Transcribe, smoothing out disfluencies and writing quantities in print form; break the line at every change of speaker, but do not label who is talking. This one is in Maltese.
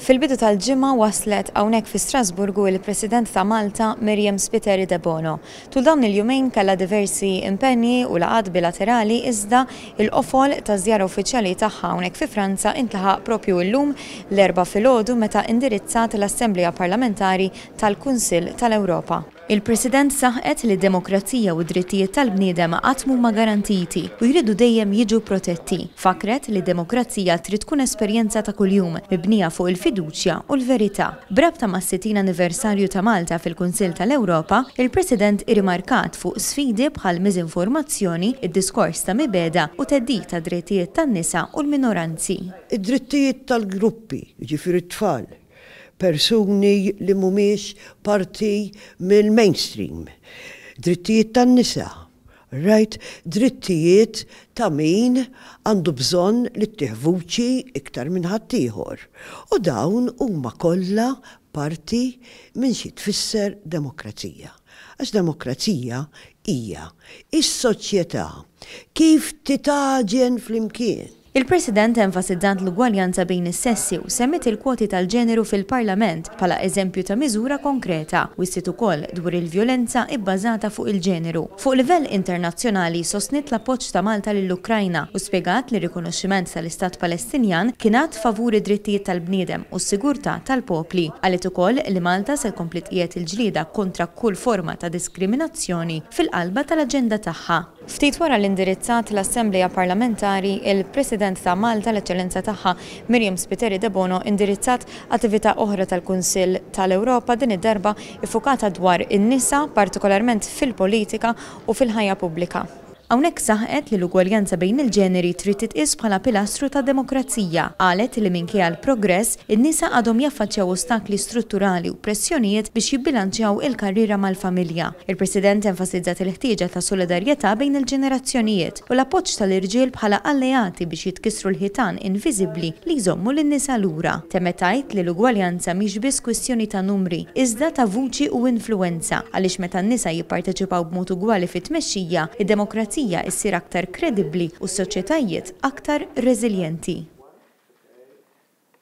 Fil-bidu tal-ġimgħa waslet hawnhekk fi Strasburgu il-President ta' Malta Miriam Spiteri de Bono. Tul dawn il-jumejn kellha diversi impenji u laqgħat bilaterali iżda il-qofol ta' żjara uffiċjali tagħha hawnhekk fi Franza intlaħaq propju llum l-erba' filgħodu meta indirizzat l-Assembleja Parlamentari tal-Kunsill tal-Ewropa. Il-President saħqet li d-demokrazija u d-drittijiet tal-bniedem qatt huma garantiti u jridu dejjem jiġu protetti. Fakret li d-demokrazija trid tkun esperjenza ta' kuljum mibnija fuq il-fiduċja u l-verità. Brabta mas-60 anniversarju ta' Malta fil-Kunsill tal-Ewropa, il-President irrimarkat fuq sfidi bħal miżinformazzjoni, id-diskors ta' mibeda u teddid ta' drittijiet tan-nisa u l-minoranzi.
Id-drittijiet tal-gruppi, jiġifieri t-tfal, persuni li mhumiex parti mill-mainstream, drittijiet tan-nisa, drittijiet ta' min għandu bżonn li ttieħ vuċi iktar minn ħaddieħor. U dawn huma kollha parti minn xi tfisser demokrazija. Għax demokrazija hija is-soċjetà kif titaġen flimkien.
Il-President enfasizzant l-ugwaljanza bejn is-sessi u semmet il-kwoti tal-ġeneru fil-Parlament bħala eżempju ta' miżura konkreta u jsiet ukoll dwar il-vjolenza bbażata fuq il-ġeneru. Fuq livell internazzjonali sostnit l-appoġġ ta' Malta lill-Ukrajna u spjegat li rikonoxximent tal-Istat Palestinjan kien att favur id-drittijiet tal-bniedem u s-sigurtà tal-popli. Qalet ukoll li Malta se tkompli tqiegħed il-ġlieda kontra kull forma ta' diskriminazzjoni fil-qalba tal-aġenda tagħha. Ftit wara l-indirizzat l-Assembleja Parlamentari, il-President ta' Malta l-Eċċellenza tagħha Miriam Spiteri de Bono indirizzat attività oħra tal-Kunsill tal-Ewropa din id-darba iffukata dwar in-nisa partikolarment fil-politika u fil-ħajja pubblika. Hawnhekk saħqet li l-ugwaljanza bejn il-ġeneri trid titqies bħala pilastru ta' demokrazija. Qalet li minkejja l-progress, in-nisa għadhom jaffaċċjaw ostakli strutturali u pressjonijiet biex jibbilanċjaw il-karriera mal-familja. Il-President enfasizzat il-ħtieġa ta' solidarjetà bejn il-ġenerazzjonijiet u l-appoġġ tal-irġiel bħala alleati biex jitkissru l-ħitan inviżibbli li jżommu lin-nisa lura. Temetajt li l-ugwaljanza mhix biss kwistjoni ta' numri, iżda ta' vuċi u influwenza għaliex meta n-nisa jipparteċipaw b'mod ugwali fit-tmexxija, id-demokrazija issir aktar kredibbli u s-soċjetajiet aktar reżiljenti.